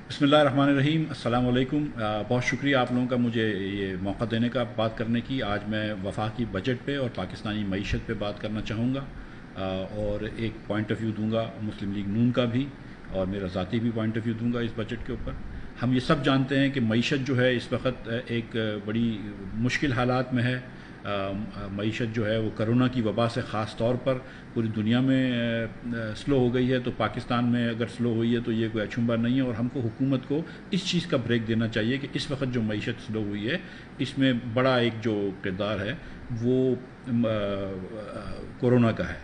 بسم اللہ الرحمن الرحیم، السلام علیکم۔ بہت شکریہ آپ لوگوں کا مجھے یہ موقع دینے کا بات کرنے کی۔ آج میں وفاقی بجٹ پہ اور پاکستانی معیشت پہ بات کرنا چاہوں گا، اور ایک پوائنٹ آف ویو دوں گا مسلم لیگ نون کا بھی، اور میرا ذاتی بھی پوائنٹ آف ویو دوں گا اس بجٹ کے اوپر۔ ہم یہ سب جانتے ہیں کہ معیشت جو ہے اس وقت ایک بڑی مشکل حالات میں ہے۔ معیشت جو ہے وہ کرونا کی وبا سے خاص طور پر پوری دنیا میں سلو ہو گئی ہے، تو پاکستان میں اگر سلو ہوئی ہے تو یہ کوئی اچھمبا نہیں ہے، اور ہم کو حکومت کو اس چیز کا بریک دینا چاہیے کہ اس وقت جو معیشت سلو ہوئی ہے اس میں بڑا ایک جو کردار ہے وہ کورونا کا ہے۔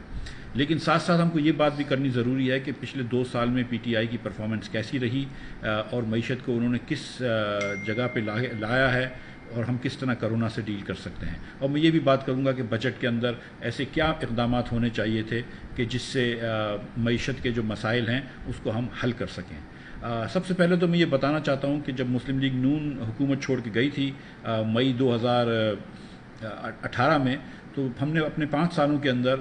لیکن ساتھ ساتھ ہم کو یہ بات بھی کرنی ضروری ہے کہ پچھلے 2 سال میں پی ٹی آئی کی پرفارمنس کیسی رہی، اور معیشت کو انہوں نے کس جگہ پہ لایا ہے، اور ہم کس طرح کرونا سے ڈیل کر سکتے ہیں۔ اور میں یہ بھی بات کروں گا کہ بجٹ کے اندر ایسے کیا اقدامات ہونے چاہیے تھے کہ جس سے معیشت کے جو مسائل ہیں اس کو ہم حل کر سکیں۔ سب سے پہلے تو میں یہ بتانا چاہتا ہوں کہ جب مسلم لیگ نون حکومت چھوڑ کے گئی تھی مئی 2018 میں، تو ہم نے اپنے 5 سالوں کے اندر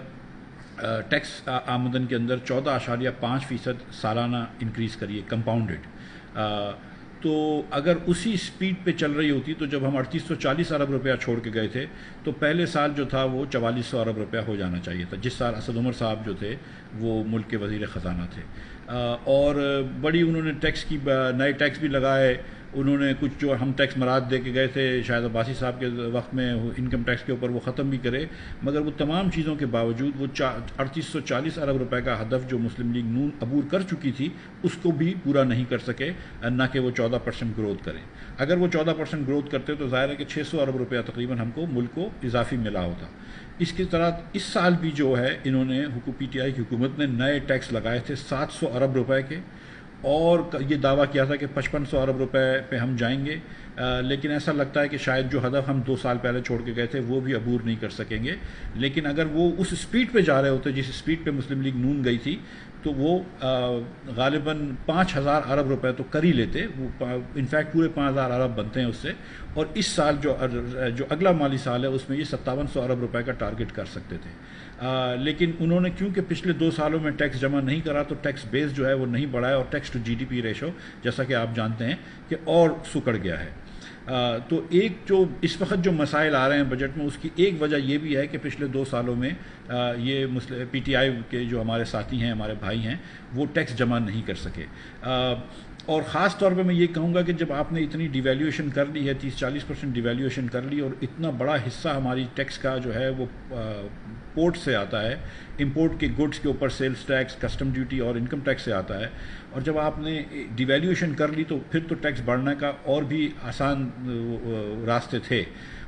ٹیکس آمدن کے اندر 14.5% سالانہ انکریز کری ہے، کمپاؤنڈڈ۔ تو اگر اسی سپیڈ پہ چل رہی ہوتی تو جب ہم 3840 ارب روپیہ چھوڑ کے گئے تھے تو پہلے سال جو تھا وہ 4400 ارب روپیہ ہو جانا چاہیے تھا، جس سال اسد عمر صاحب جو تھے وہ ملک کے وزیر خزانہ تھے۔ اور بڑی انہوں نے ٹیکس کی نئے ٹیکس بھی لگائے، انہوں نے کچھ جو ہم ٹیکس مراد دے کے گئے تھے شاید عباسی صاحب کے وقت میں انکم ٹیکس کے اوپر وہ ختم بھی کرے، مگر وہ تمام چیزوں کے باوجود وہ 3840 ارب روپے کا ہدف جو مسلم لیگ نون عبور کر چکی تھی اس کو بھی پورا نہیں کر سکے، نہ کہ وہ 14% گروتھ کریں۔ اگر وہ 14% گروتھ کرتے تو ظاہر ہے کہ 600 ارب روپیہ تقریباً ہم کو ملک کو اضافی ملا ہوتا۔ اس کی طرح اس سال بھی جو ہے انہوں نے پی ٹی آئی کی حکومت نے نئے ٹیکس لگائے تھے 700 ارب روپے کے، اور یہ دعویٰ کیا تھا کہ 5500 ارب روپے پہ ہم جائیں گے، لیکن ایسا لگتا ہے کہ شاید جو ہدف ہم 2 سال پہلے چھوڑ کے گئے تھے وہ بھی عبور نہیں کر سکیں گے۔ لیکن اگر وہ اس سپیڈ پہ جا رہے ہوتے جس سپیڈ پہ مسلم لیگ نون گئی تھی تو وہ غالباً 5000 ارب روپے تو کر ہی لیتے، وہ انفیکٹ پورے 5000 ارب بنتے ہیں اس سے، اور اس سال جو اگلا مالی سال ہے اس میں یہ 5700 ارب روپے کا ٹارگٹ کر سکتے تھے۔ لیکن انہوں نے کیونکہ پچھلے 2 سالوں میں ٹیکس جمع نہیں کرا تو ٹیکس بیس جو ہے وہ نہیں بڑھا ہے، اور tax to G D P ratio جیسا کہ آپ جانتے ہیں کہ اور سکڑ گیا ہے۔ تو ایک جو اس وقت جو مسائل آ رہے ہیں بجٹ میں اس کی ایک وجہ یہ بھی ہے کہ پچھلے 2 سالوں میں یہ پی ٹی آئی کے جو ہمارے ساتھی ہیں، ہمارے بھائی ہیں، وہ ٹیکس جمع نہیں کر سکے۔ اور خاص طور پہ میں یہ کہوں گا کہ جب آپ نے اتنی ڈیویلیویشن کر لی ہے، 30-40% ڈیویلیویشن کر لی، اور اتنا بڑا حصہ ہماری ٹیکس کا جو ہے وہ پورٹ سے آتا ہے، امپورٹ کے گڈس کے اوپر سیلز ٹیکس، کسٹم ڈیوٹی اور انکم ٹیکس سے آتا ہے، اور جب آپ نے ڈیویلیویشن کر لی تو پھر تو ٹیکس بڑھنے کا اور بھی آسان راستے تھے۔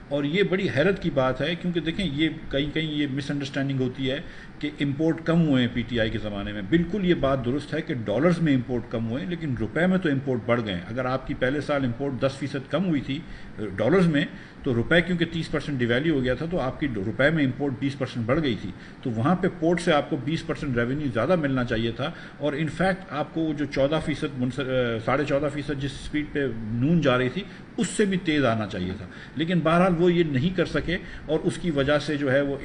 اور یہ بڑی حیرت کی بات ہے کیونکہ دیکھیں یہ کہیں یہ مس انڈرسٹینڈنگ ہوتی ہے کہ امپورٹ کم ہوئے ہیں پی ٹی آئی کے زمانے میں۔ بالکل یہ بات درست ہے کہ ڈالرز میں امپورٹ کم ہوئے ہیں، لیکن روپے میں تو امپورٹ بڑھ گئے ہیں۔ اگر آپ کی پہلے سال امپورٹ 10% کم ہوئی تھی ڈالرز میں، تو روپے کیونکہ 30% ڈیویلیو ہو گیا تھا تو آپ کی روپے میں امپورٹ 20% بڑھ گئی تھی، تو وہاں پہ پورٹ سے آپ کو 20% ریونیو زیادہ ملنا چاہیے تھا، اور انفیکٹ آپ کو جو 14% 14.5% جس سپیڈ پہ نون جا رہی تھی اس سے بھی تیز آنا چاہیے تھا، لیکن بہرحال وہ یہ نہیں کر سکے، اور اس کی وجہ سے جو ہے وہ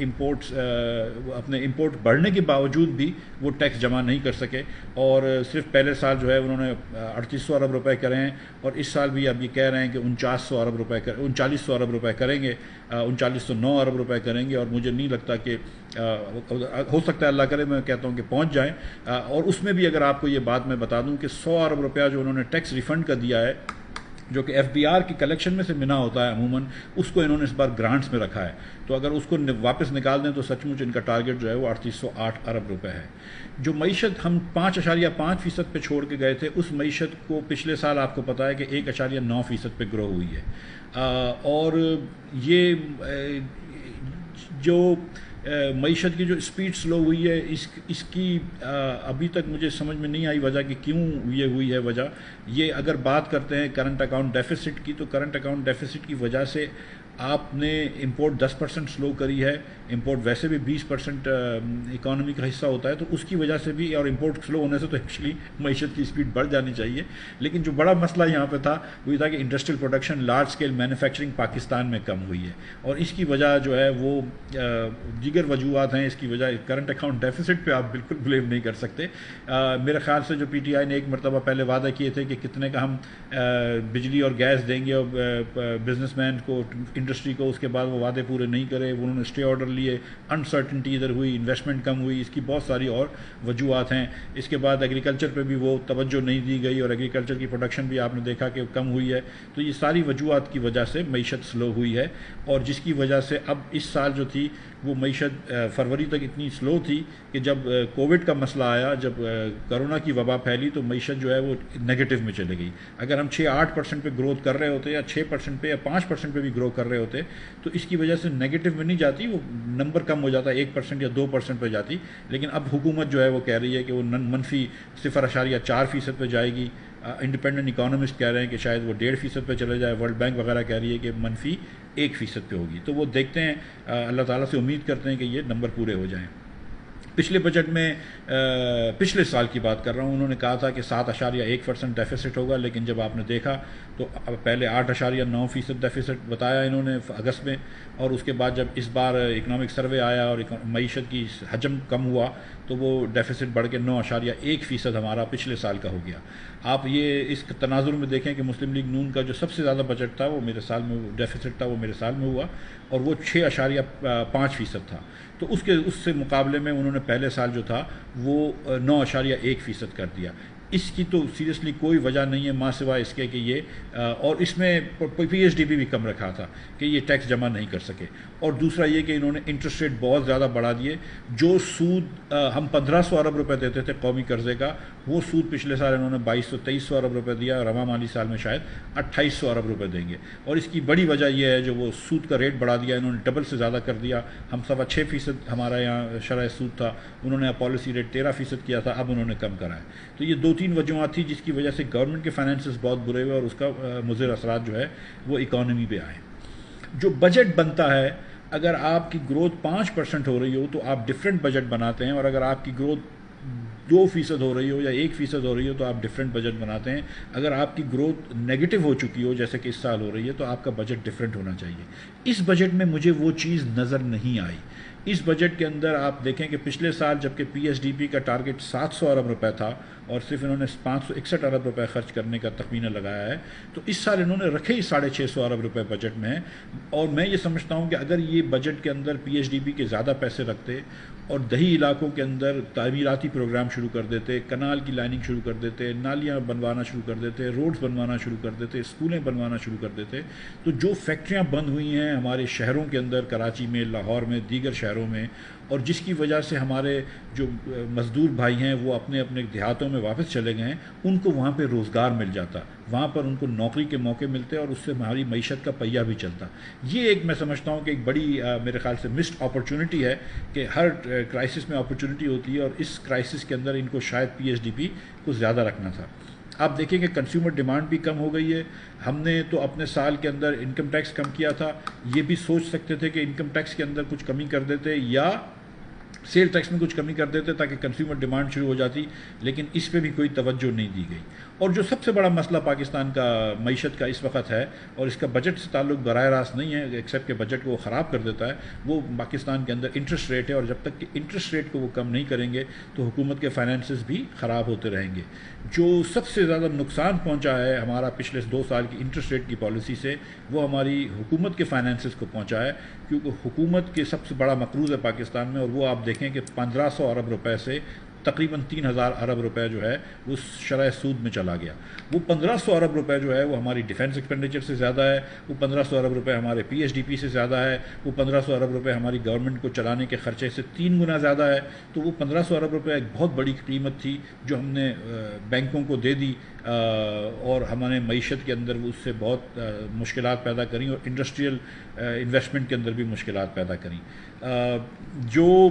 اپنے امپورٹ بڑھنے کے باوجود بھی وہ ٹیکس جمع نہیں کر سکے، اور صرف پہلے سال جو ہے انہوں نے 3800 ارب روپے کرے ہیں، اور اس سال بھی اب یہ کہہ رہے ہیں کہ 3900 ارب روپے کریں گے، 3909 ارب روپے کریں گے، اور مجھے نہیں لگتا کہ ہو سکتا ہے، اللہ کرے، میں کہتا ہوں کہ پہنچ جائیں۔ اور اس میں بھی اگر آپ کو یہ بات میں بتا دوں کہ 100 ارب روپیہ جو انہوں نے ٹیکس ریفنڈ کا دیا ہے، جو کہ ایف بی آر کی کلیکشن میں سے منا ہوتا ہے عموماً، اس کو انہوں نے اس بار گرانٹس میں رکھا ہے، تو اگر اس کو واپس نکال دیں تو سچ مچ ان کا ٹارگٹ جو ہے وہ 3808 ارب روپے ہے۔ جو معیشت ہم 5.5% پہ چھوڑ کے گئے تھے، اس معیشت کو پچھلے سال آپ کو پتہ ہے کہ 1.9% پہ گرو ہوئی ہے، اور یہ جو معیشت کی جو سپیڈ سلو ہوئی ہے اس کی ابھی تک مجھے سمجھ میں نہیں آئی وجہ کہ کیوں یہ ہوئی ہے۔ وجہ یہ اگر بات کرتے ہیں کرنٹ اکاؤنٹ ڈیفیسٹ کی، تو کرنٹ اکاؤنٹ ڈیفیسٹ کی وجہ سے آپ نے امپورٹ 10% سلو کری ہے، امپورٹ ویسے بھی 20% اکانومی کا حصہ ہوتا ہے، تو اس کی وجہ سے بھی، اور امپورٹ سلو ہونے سے تو ایکچولی معیشت کی اسپیڈ بڑھ جانی چاہیے، لیکن جو بڑا مسئلہ یہاں پہ تھا وہ یہ تھا کہ industrial production, large scale manufacturing Pakistan میں کم ہوئی ہے، اور اس کی وجہ جو ہے وہ دیگر وجوہات ہیں. اس کی وجہ کرنٹ اکاؤنٹ ڈیفیسٹ پہ آپ بالکل بلیم نہیں کر سکتے. میرے خیال سے جو پی ٹی آئی نے ایک مرتبہ پہلے وعدہ کیے تھے کہ کتنے کا ہم بجلی اور گیس دیں گے اور بزنس مین کو، انڈسٹری کو، اس کے بعد وہ وعدے پورے نہیں کرے، انہوں نے اسٹے آرڈر لیے، انسرٹنٹی ادھر ہوئی، انویسٹمنٹ کم ہوئی، اس کی بہت ساری اور وجوہات ہیں. اس کے بعد ایگریکلچر پہ بھی وہ توجہ نہیں دی گئی، اور ایگریکلچر کی پروڈکشن بھی آپ نے دیکھا کہ کم ہوئی ہے. تو یہ ساری وجوہات کی وجہ سے معیشت سلو ہوئی ہے، اور جس کی وجہ سے اب اس سال جو تھی وہ معیشت فروری تک اتنی سلو تھی کہ جب کووڈ کا مسئلہ آیا، جب کرونا کی وبا پھیلی، تو معیشت جو ہے وہ نیگیٹو میں چلے گئی. اگر ہم 6-8% پہ گروتھ کر رہے ہوتے، یا 6% پہ یا 5% پہ بھی گرو کر رہے ہوتے، تو اس کی وجہ سے نیگیٹو میں نہیں جاتی، وہ نمبر کم ہو جاتا، 1% یا 2% پہ جاتی. لیکن اب حکومت جو ہے وہ کہہ رہی ہے کہ وہ منفی 0.4% پہ جائے گی. انڈیپینڈنٹ اکانومسٹ کہہ رہے ہیں کہ شاید وہ 1.5% پہ چلے جائے. ورلڈ بینک وغیرہ کہہ رہی ہے کہ منفی 1% پہ ہوگی. تو وہ دیکھتے ہیں، اللہ تعالیٰ سے امید کرتے ہیں کہ یہ نمبر پورے ہو جائیں. پچھلے بجٹ میں، پچھلے سال کی بات کر رہا ہوں، انہوں نے کہا تھا کہ 7.1% ڈیفیسٹ ہوگا، لیکن جب آپ نے دیکھا تو پہلے 8.9% ڈیفیسٹ بتایا انہوں نے اگست میں، اور اس کے بعد جب اس بار اکنامک سروے آیا اور معیشت کی حجم کم ہوا تو وہ ڈیفیسٹ بڑھ کے 9.1% ہمارا پچھلے سال کا ہو گیا. آپ یہ اس تناظر میں دیکھیں کہ مسلم لیگ نون کا جو سب سے زیادہ بجٹ تھا وہ میرے سال میں، ڈیفیسٹ تھا وہ میرے سال میں ہوا، اور وہ 6.5% تھا. تو اس سے مقابلے میں انہوں نے پہلے سال جو تھا وہ 9.1% کر دیا. اس کی تو سیریسلی کوئی وجہ نہیں ہے ماں سوائے اس کے کہ یہ، اور اس میں پی ایچ ڈی بھی کم رکھا تھا کہ یہ ٹیکس جمع نہیں کر سکے. اور دوسرا یہ کہ انہوں نے انٹرسٹ ریٹ بہت زیادہ بڑھا دیے. جو سود ہم 1500 ارب روپے دیتے تھے قومی قرضے کا، وہ سود پچھلے سال انہوں نے 2200-2300 ارب روپے دیا، اور رواں مالی سال میں شاید 2800 ارب روپے دیں گے. اور اس کی بڑی وجہ یہ ہے جو وہ سود کا ریٹ بڑھا دیا انہوں نے، ڈبل سے زیادہ کر دیا. ہم 6.25% ہمارا یہاں شرح سود تھا، انہوں نے پالیسی ریٹ 13% کیا تھا، اب انہوں نے کم کرا ہے. تو یہ 2-3 وجوہات تھی جس کی وجہ سے گورنمنٹ کے فائنینسز بہت برے ہوئے، اور اس کا مضر اثرات جو ہے وہ اکانومی پہ آئے. جو بجٹ بنتا ہے، اگر آپ کی گروتھ 5% ہو رہی ہو تو آپ ڈفرینٹ بجٹ بناتے ہیں، اور اگر آپ کی گروتھ 2% ہو رہی ہو یا 1% ہو رہی ہو تو آپ ڈفرینٹ بجٹ بناتے ہیں. اگر آپ کی گروتھ نیگیٹو ہو چکی ہو جیسے کہ اس سال ہو رہی ہے تو آپ کا بجٹ ڈفرینٹ ہونا چاہیے. اس بجٹ میں مجھے وہ چیز نظر نہیں آئی. اس بجٹ کے اندر آپ دیکھیں کہ پچھلے سال جب کہ پی ایس ڈی پی کا ٹارگٹ 700 ارب روپے تھا اور صرف انہوں نے 561 ارب روپے خرچ کرنے کا تخمینہ لگایا ہے، تو اس سال انہوں نے رکھے ہی 650 ارب روپے بجٹ میں ہیں. اور میں یہ سمجھتا ہوں کہ اگر یہ بجٹ کے اندر پی ایچ ڈی پی کے زیادہ پیسے رکھتے اور دیہی علاقوں کے اندر تعمیراتی پروگرام شروع کر دیتے، کنال کی لائننگ شروع کر دیتے، نالیاں بنوانا شروع کر دیتے، روڈز بنوانا شروع کر دیتے، اسکولیں بنوانا شروع کر دیتے، تو جو فیکٹریاں بند ہوئی ہیں ہمارے شہروں کے اندر، کراچی میں، لاہور میں، دیگر شہروں میں، اور جس کی وجہ سے ہمارے جو مزدور بھائی ہیں وہ اپنے اپنے دیہاتوں میں واپس چلے گئے ہیں، ان کو وہاں پہ روزگار مل جاتا، وہاں پر ان کو نوکری کے موقع ملتے اور اس سے ہماری معیشت کا پہیہ بھی چلتا. یہ ایک میں سمجھتا ہوں کہ ایک بڑی میرے خیال سے مسڈ اپرچونٹی ہے کہ ہر کرائسس میں اپرچونٹی ہوتی ہے، اور اس کرائسس کے اندر ان کو شاید پی ایچ ڈی پی کو زیادہ رکھنا تھا. آپ دیکھیں کہ کنزیومر ڈیمانڈ بھی کم ہو گئی ہے. ہم نے تو اپنے سال کے اندر انکم ٹیکس کم کیا تھا، یہ بھی سوچ سکتے تھے کہ انکم ٹیکس کے اندر کچھ کمی کر دیتے یا سیل ٹیکس میں کچھ کمی کر دیتے تاکہ کنزیومر ڈیمانڈ شروع ہو جاتی، لیکن اس پہ بھی کوئی توجہ نہیں دی گئی. اور جو سب سے بڑا مسئلہ پاکستان کا معیشت کا اس وقت ہے، اور اس کا بجٹ سے تعلق براہ راست نہیں ہے ایکسیپٹ کہ بجٹ کو وہ خراب کر دیتا ہے، وہ پاکستان کے اندر انٹرسٹ ریٹ ہے. اور جب تک کہ انٹرسٹ ریٹ کو وہ کم نہیں کریں گے تو حکومت کے فائنینسز بھی خراب ہوتے رہیں گے. جو سب سے زیادہ نقصان پہنچا ہے ہمارا پچھلے 2 سال کی انٹرسٹ ریٹ کی پالیسی سے، وہ ہماری حکومت کے فائنینسز کو پہنچا ہے، کیونکہ حکومت کے سب سے بڑا مقروض ہے پاکستان میں، اور وہ آپ دیکھیں کہ 1500 ارب روپے سے تقریباً 3000 ارب روپے جو ہے وہ شرح سود میں چلا گیا. وہ 1500 ارب روپے جو ہے وہ ہماری ڈیفنس ایکسپینڈیچر سے زیادہ ہے، وہ 1500 ارب روپے ہمارے پی ایچ ڈی پی سے زیادہ ہے، وہ 1500 ارب روپے ہماری گورنمنٹ کو چلانے کے خرچے سے 3 گنا زیادہ ہے. تو وہ 1500 ارب روپے ایک بہت بڑی قیمت تھی جو ہم نے بینکوں کو دے دی، اور ہمارے معیشت کے اندر وہ اس سے بہت مشکلات پیدا کریں، اور انڈسٹریل انویسٹمنٹ کے اندر بھی مشکلات پیدا کریں. جو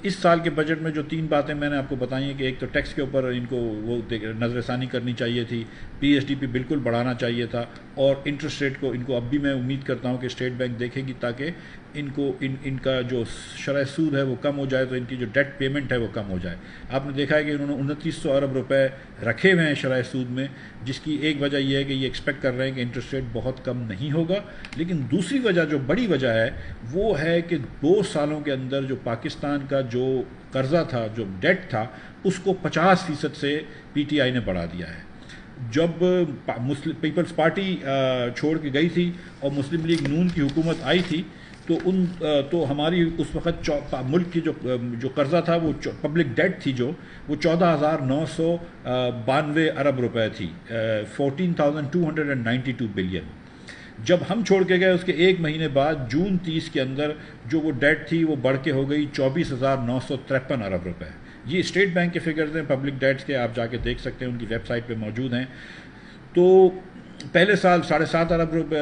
اس سال کے بجٹ میں جو 3 باتیں میں نے آپ کو بتائی ہیں کہ ایک تو ٹیکس کے اوپر ان کو وہ نظر ثانی کرنی چاہیے تھی، پی ایس ڈی پی بالکل بڑھانا چاہیے تھا، اور انٹرسٹ ریٹ کو ان کو اب بھی میں امید کرتا ہوں کہ اسٹیٹ بینک دیکھے گی تاکہ ان کو ان کا جو شرح سود ہے وہ کم ہو جائے، تو ان کی جو ڈیٹ پیمنٹ ہے وہ کم ہو جائے۔ آپ نے دیکھا ہے کہ انہوں نے 2900 ارب روپے رکھے ہوئے ہیں شرح سود میں، جس کی ایک وجہ یہ ہے کہ یہ ایکسپیکٹ کر رہے ہیں کہ انٹرسٹ ریٹ بہت کم نہیں ہوگا، لیکن دوسری وجہ جو بڑی وجہ ہے وہ ہے کہ 2 سالوں کے اندر جو پاکستان کا جو قرضہ تھا، جو ڈیٹ تھا، اس کو 50% سے پی ٹی آئی نے بڑھا دیا ہے۔ جب پیپلز پارٹی چھوڑ کے گئی تھی اور مسلم لیگ نون کی حکومت آئی تھی تو ہماری اس وقت ملک کی جو قرضہ تھا، وہ پبلک ڈیٹ تھی جو وہ 14,992 ارب روپے تھی، 14,292 بلین۔ جب ہم چھوڑ کے گئے اس کے ایک مہینے بعد جون 30 کے اندر جو وہ ڈیٹ تھی وہ بڑھ کے ہو گئی 24,953 ارب روپے۔ یہ اسٹیٹ بینک کے فگرز ہیں پبلک ڈیٹس کے، آپ جا کے دیکھ سکتے ہیں، ان کی ویب سائٹ پہ موجود ہیں۔ تو پہلے سال 7.5 ارب روپے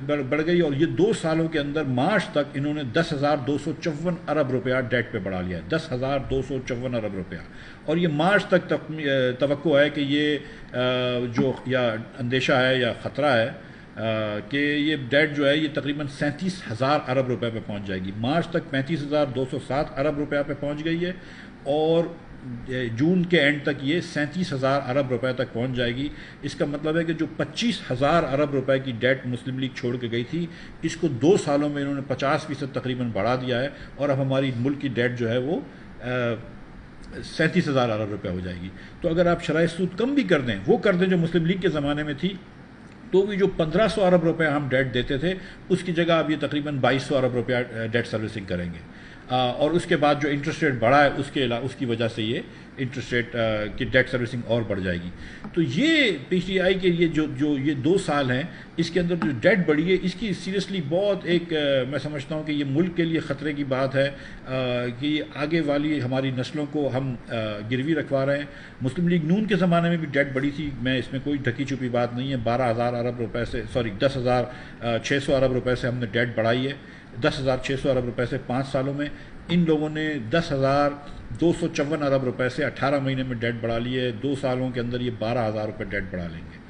بڑھ گئی، اور یہ 2 سالوں کے اندر مارچ تک انہوں نے 10,254 ارب روپیہ ڈیٹ پہ بڑھا لیا ہے، 10,254 ارب روپیہ۔ اور یہ مارچ تک توقع ہے کہ یہ جو یا اندیشہ ہے یا خطرہ ہے کہ یہ ڈیٹ جو ہے یہ تقریباً 37,000 ارب روپے پہ پہنچ جائے گی۔ مارچ تک 35,207 ارب روپے پہ پہنچ گئی ہے، اور جون کے اینڈ تک یہ 37,000 ارب روپے تک پہنچ جائے گی۔ اس کا مطلب ہے کہ جو 25,000 ارب روپے کی ڈیٹ مسلم لیگ چھوڑ کے گئی تھی، اس کو 2 سالوں میں انہوں نے 50% تقریباً بڑھا دیا ہے، اور اب ہماری ملک کی ڈیٹ جو ہے وہ 37,000 ارب روپے ہو جائے گی۔ تو اگر آپ شرح سود کم بھی کر دیں، وہ کر دیں جو مسلم لیگ کے زمانے میں تھی، تو بھی جو 1,500 ارب روپے ہم ڈیٹ دیتے تھے، اس کی جگہ اب یہ تقریباً 2,200 ارب روپیہ ڈیٹ سروسنگ کریں گے، اور اس کے بعد جو انٹرسٹ ریٹ بڑھا ہے اس کی وجہ سے یہ انٹرسٹ ریٹ کی ڈیٹ سروسنگ اور بڑھ جائے گی۔ تو یہ پی ٹی آئی کے لیے جو یہ 2 سال ہیں، اس کے اندر جو ڈیٹ بڑھی ہے، اس کی سیریسلی بہت ایک میں سمجھتا ہوں کہ یہ ملک کے لیے خطرے کی بات ہے کہ یہ آگے والی ہماری نسلوں کو ہم گروی رکھوا رہے ہیں۔ مسلم لیگ نون کے زمانے میں بھی ڈیٹ بڑھی تھی، میں اس میں کوئی ڈھکی چھپی بات نہیں ہے، 12,000 ارب روپے سے 10,600 ارب روپے سے ہم نے ڈیٹ بڑھائی ہے، 10,600 ارب روپے سے 5 سالوں میں۔ ان لوگوں نے 10,254 ارب روپے سے 18 مہینے میں ڈیٹ بڑھا لی ہے، 2 سالوں کے اندر یہ 12,000 روپے ڈیٹ بڑھا لیں گے۔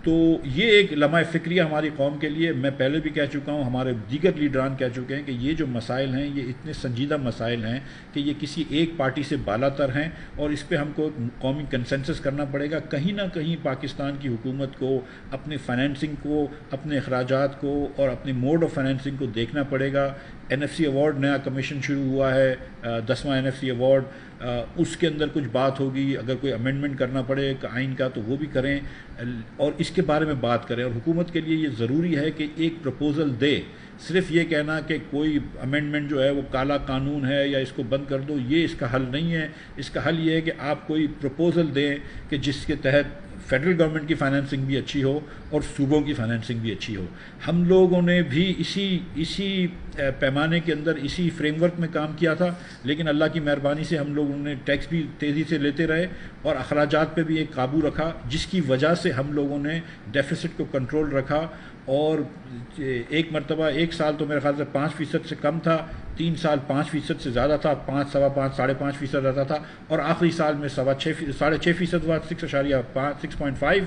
تو یہ ایک لمحہ فکریہ ہماری قوم کے لیے، میں پہلے بھی کہہ چکا ہوں، ہمارے دیگر لیڈران کہہ چکے ہیں کہ یہ جو مسائل ہیں یہ اتنے سنجیدہ مسائل ہیں کہ یہ کسی ایک پارٹی سے بالا تر ہیں، اور اس پہ ہم کو قومی کنسنسس کرنا پڑے گا۔ کہیں نہ کہیں پاکستان کی حکومت کو اپنے فائنینسنگ کو، اپنے اخراجات کو اور اپنے موڈ آف فائنینسنگ کو دیکھنا پڑے گا۔ این ایف سی ایوارڈ نیا کمیشن شروع ہوا ہے، 10واں این ایف سی ایوارڈ، اس کے اندر کچھ بات ہوگی، اگر کوئی امینڈمنٹ کرنا پڑے آئین کا تو وہ بھی کریں، اور اس کے بارے میں بات کریں۔ اور حکومت کے لیے یہ ضروری ہے کہ ایک پرپوزل دے۔ صرف یہ کہنا کہ کوئی امینڈمنٹ جو ہے وہ کالا قانون ہے یا اس کو بند کر دو، یہ اس کا حل نہیں ہے۔ اس کا حل یہ ہے کہ آپ کوئی پرپوزل دیں کہ جس کے تحت فیڈرل گورنمنٹ کی فائنینسنگ بھی اچھی ہو اور صوبوں کی فائنینسنگ بھی اچھی ہو۔ ہم لوگوں نے بھی اسی پیمانے کے اندر اسی فریم ورک میں کام کیا تھا، لیکن اللہ کی مہربانی سے ہم لوگوں نے ٹیکس بھی تیزی سے لیتے رہے اور اخراجات پہ بھی ایک قابو رکھا، جس کی وجہ سے ہم لوگوں نے ڈیفیسٹ کو کنٹرول رکھا۔ اور ایک مرتبہ ایک سال تو میرے خیال سے 5% سے کم تھا، 3 سال 5% سے زیادہ تھا، 5، 5.25، 5.5% رہتا تھا، اور آخری سال میں 6.5% ہوا، 6.5،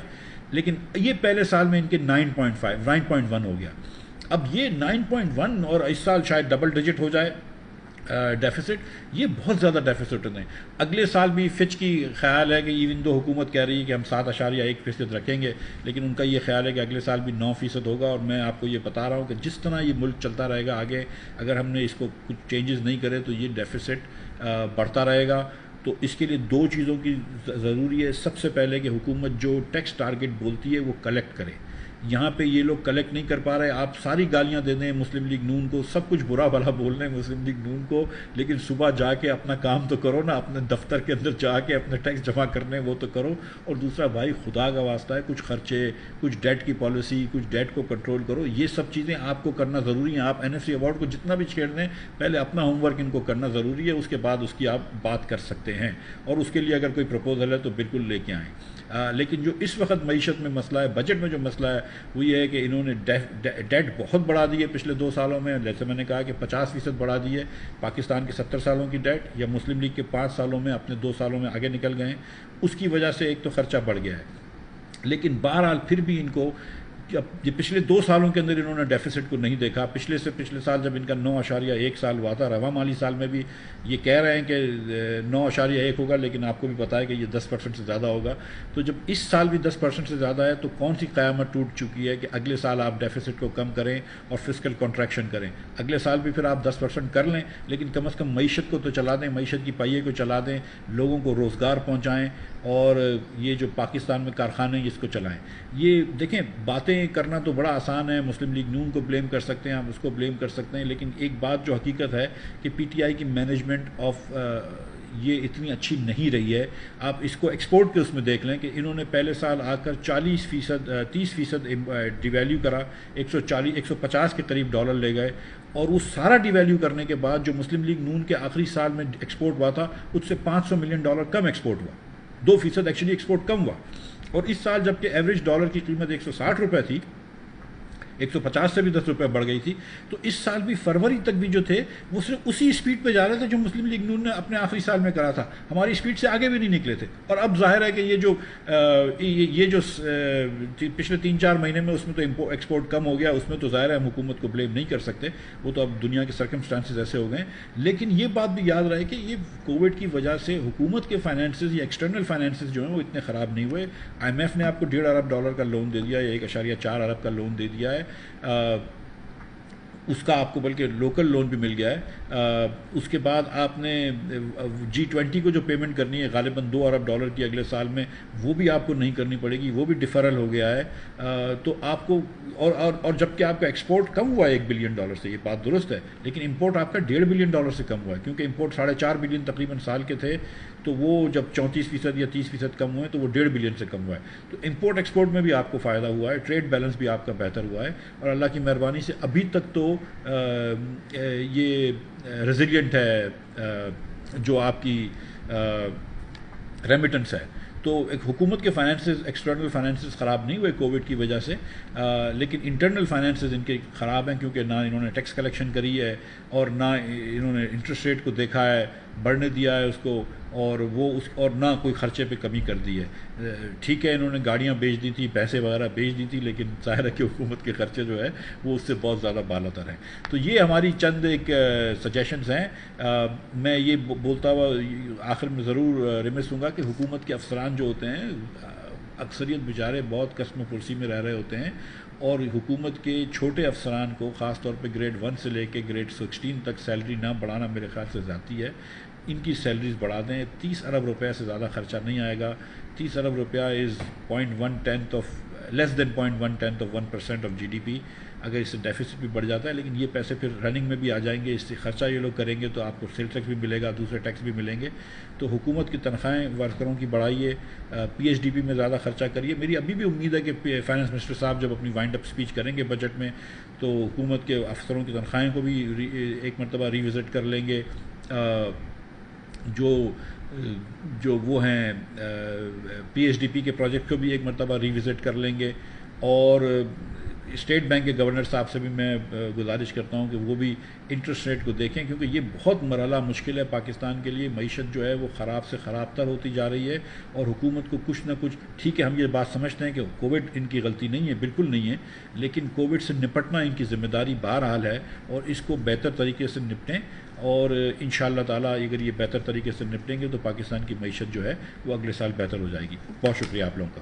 لیکن یہ پہلے سال میں ان کے 9.1 ہو گیا۔ اب یہ 9.1 اور اس سال شاید ڈبل ڈیجٹ ہو جائے ڈیفیسٹ، یہ بہت زیادہ ڈیفیسٹ ہیں۔ اگلے سال بھی فچ کی خیال ہے کہ ایون دو حکومت کہہ رہی ہے کہ ہم 7.1% رکھیں گے، لیکن ان کا یہ خیال ہے کہ اگلے سال بھی 9% ہوگا۔ اور میں آپ کو یہ بتا رہا ہوں کہ جس طرح یہ ملک چلتا رہے گا آگے، اگر ہم نے اس کو کچھ چینجز نہیں کرے تو یہ ڈیفیسٹ بڑھتا رہے گا۔ تو اس کے لیے 2 چیزوں کی ضروری ہے۔ سب سے پہلے کہ حکومت جو ٹیکس ٹارگٹ بولتی ہے وہ کلیکٹ کرے۔ یہاں پہ یہ لوگ کلیکٹ نہیں کر پا رہے۔ آپ ساری گالیاں دے دیں مسلم لیگ نون کو، سب کچھ برا بھلا بول رہے ہیں مسلم لیگ نون کو، لیکن صبح جا کے اپنا کام تو کرو نا، اپنے دفتر کے اندر جا کے اپنے ٹیکس جمع کرنے وہ تو کرو۔ اور دوسرا بھائی خدا کا واسطہ ہے، کچھ خرچے، کچھ ڈیٹ کی پالیسی، کچھ ڈیٹ کو کنٹرول کرو۔ یہ سب چیزیں آپ کو کرنا ضروری ہیں۔ آپ این ایف سی ایوارڈ کو جتنا بھی چھیڑ دیں، پہلے اپنا ہوم ورک ان کو کرنا ضروری ہے، اس کے بعد اس کی آپ بات کر سکتے ہیں، اور اس کے لیے اگر کوئی پرپوزل ہے تو بالکل لے کے آئیں۔ لیکن جو اس وقت معیشت میں مسئلہ ہے، بجٹ میں جو مسئلہ ہے وہ یہ ہے کہ انہوں نے ڈیٹ بہت بڑھا دی ہے پچھلے 2 سالوں میں. جیسے میں نے کہا کہ 50% بڑھا دی ہے پاکستان کی 70 سالوں کی ڈیٹ، یا مسلم لیگ کے 5 سالوں میں اپنے 2 سالوں میں آگے نکل گئے ہیں. اس کی وجہ سے ایک تو خرچہ بڑھ گیا ہے، لیکن بہرحال پھر بھی ان کو یہ پچھلے 2 سالوں کے اندر انہوں نے ڈیفیسٹ کو نہیں دیکھا. پچھلے سال جب ان کا 9.1 سال ہوا تھا، رواں مالی سال میں بھی یہ کہہ رہے ہیں کہ 9.1 ہوگا، لیکن آپ کو بھی پتہ ہے کہ یہ 10% سے زیادہ ہوگا. تو جب اس سال بھی 10% سے زیادہ ہے تو کون سی قیامت ٹوٹ چکی ہے کہ اگلے سال آپ ڈیفیسٹ کو کم کریں اور فسکل کنٹریکشن کریں. اگلے سال بھی پھر آپ 10% کر لیں، لیکن کم از کم معیشت کو تو چلا دیں، معیشت کی پہیے کو چلا دیں، لوگوں کو روزگار پہنچائیں، اور یہ جو پاکستان میں کارخانے ہیں اس کو چلائیں. یہ دیکھیں، باتیں کرنا تو بڑا آسان ہے، مسلم لیگ نون کو بلیم کر سکتے ہیں، آپ اس کو بلیم کر سکتے ہیں، لیکن ایک بات جو حقیقت ہے کہ پی ٹی آئی کی مینجمنٹ آف یہ اتنی اچھی نہیں رہی ہے. آپ اس کو ایکسپورٹ کے اس میں دیکھ لیں کہ انہوں نے پہلے سال آ کر 30% ڈی ویلیو کرا، 150 کے قریب ڈالر لے گئے، اور وہ سارا ڈی ویلیو کرنے کے بعد جو مسلم لیگ نون کے آخری سال میں ایکسپورٹ ہوا تھا اس سے $500 ملین کم ایکسپورٹ ہوا، 2% ایکچولی ایکسپورٹ کم ہوا. اور اس سال جب کہ ایوریج ڈالر کی قیمت 160 روپے تھی، 150 سے بھی 10 روپے بڑھ گئی تھی، تو اس سال بھی فروری تک بھی جو تھے وہ صرف اسی اسپیڈ پہ جا رہے تھے جو مسلم لیگ نون نے اپنے آخری سال میں کرا تھا. ہماری اسپیڈ سے آگے بھی نہیں نکلے تھے. اور اب ظاہر ہے کہ یہ جو پچھلے 3-4 مہینے میں اس میں تو ایکسپورٹ کم ہو گیا، اس میں تو ظاہر ہے ہم حکومت کو بلیم نہیں کر سکتے، وہ تو اب دنیا کے سرکمسٹانسز ایسے ہو گئے. لیکن یہ بات بھی یاد رہے کہ یہ کووڈ کی وجہ سے حکومت کے فائنینسز یا ایکسٹرنل فائنینسز جو ہیں وہ اتنے خراب نہیں ہوئے. IMF نے آپ کو $1.5 ارب کا لون دے دیا، یا 1.4 ارب کا لون دے دیا ہے. اس کا آپ کو بلکہ لوکل لون بھی مل گیا ہے. اس کے بعد آپ نے G20 کو جو پیمنٹ کرنی ہے غالباً $2 ارب کی اگلے سال میں، وہ بھی آپ کو نہیں کرنی پڑے گی، وہ بھی ڈیفرل ہو گیا ہے. تو آپ کو اور جب کہ آپ کا ایکسپورٹ کم ہوا ہے $1 بلین سے، یہ بات درست ہے، لیکن امپورٹ آپ کا $1.5 بلین سے کم ہوا ہے، کیونکہ امپورٹ 4.5 بلین تقریباً سال کے تھے، تو وہ جب 34% یا 30% کم ہوئے تو وہ $1.5 بلین سے کم ہوا ہے. تو امپورٹ ایکسپورٹ میں بھی آپ کو فائدہ ہوا ہے، ٹریڈ بیلنس بھی آپ کا بہتر ہوا ہے، اور اللہ کی مہربانی سے ابھی تک تو یہ ریزیلینٹ ہے جو آپ کی ریمیٹنس ہے. تو ایک حکومت کے فائنینسز، ایکسٹرنل فائنینسز خراب نہیں ہوئے کووڈ کی وجہ سے، لیکن انٹرنل فائنینسز ان کے خراب ہیں، کیونکہ نہ انہوں نے ٹیکس کلیکشن کری ہے، اور نہ انہوں نے انٹرسٹ ریٹ کو دیکھا ہے، بڑھنے دیا ہے اس کو، اور نہ کوئی خرچے پہ کمی کر دی ہے. ٹھیک ہے، انہوں نے گاڑیاں بیچ دی تھی، پیسے وغیرہ بیچ دی تھی، لیکن ظاہر ہے کہ حکومت کے خرچے جو ہے وہ اس سے بہت زیادہ بالا تر ہیں. تو یہ ہماری چند ایک سجیشنز ہیں. میں یہ بولتا ہوا آخر میں ضرور ریمس ہوں گا کہ حکومت کے افسران جو ہوتے ہیں اکثریت بیچارے بہت کسم و پرسی میں رہ رہے ہوتے ہیں، اور حکومت کے چھوٹے افسران کو خاص طور پہ گریڈ 1 سے لے کے گریڈ 16 تک سیلری نہ بڑھانا میرے خیال سے زیادتی ہے. ان کی سیلریز بڑھا دیں. 30 ارب روپے سے زیادہ خرچہ نہیں آئے گا. 30 ارب روپیہ is 0.1/10 of less than 0.1/10 of 1% of GDP. اگر اس سے ڈیفیسٹ بھی بڑھ جاتا ہے، لیکن یہ پیسے پھر رننگ میں بھی آ جائیں گے. اس سے خرچہ یہ لوگ کریں گے تو آپ کو سیل ٹیکس بھی ملے گا، دوسرے ٹیکس بھی ملیں گے. تو حکومت کی تنخواہیں ورکروں کی بڑھائیے، PHDP میں زیادہ خرچہ کریے. میری ابھی بھی امید ہے کہ فائنانس منسٹر صاحب جب اپنی وائنڈ اپ اسپیچ کریں گے بجٹ میں تو حکومت کے افسروں کی تنخواہیں کو بھی ایک مرتبہ ریوزٹ کر لیں گے. جو وہ ہیں PHDP کے پروجیکٹ کو بھی ایک مرتبہ ریوزٹ کر لیں گے. اور اسٹیٹ بینک کے گورنر صاحب سے بھی میں گزارش کرتا ہوں کہ وہ بھی انٹرسٹ ریٹ کو دیکھیں، کیونکہ یہ بہت مرحلہ مشکل ہے پاکستان کے لیے. معیشت جو ہے وہ خراب سے خراب تر ہوتی جا رہی ہے، اور حکومت کو کچھ نہ کچھ، ٹھیک ہے ہم یہ بات سمجھتے ہیں کہ کووڈ ان کی غلطی نہیں ہے، بالکل نہیں ہے، لیکن کووڈ سے نپٹنا ان کی ذمہ داری بہرحال ہے، اور اس کو بہتر طریقے سے نپٹیں. اور انشاءاللہ تعالیٰ اگر یہ بہتر طریقے سے نپٹیں گے تو پاکستان کی معیشت جو ہے وہ اگلے سال بہتر ہو جائے گی. بہت شکریہ آپ لوگوں کا.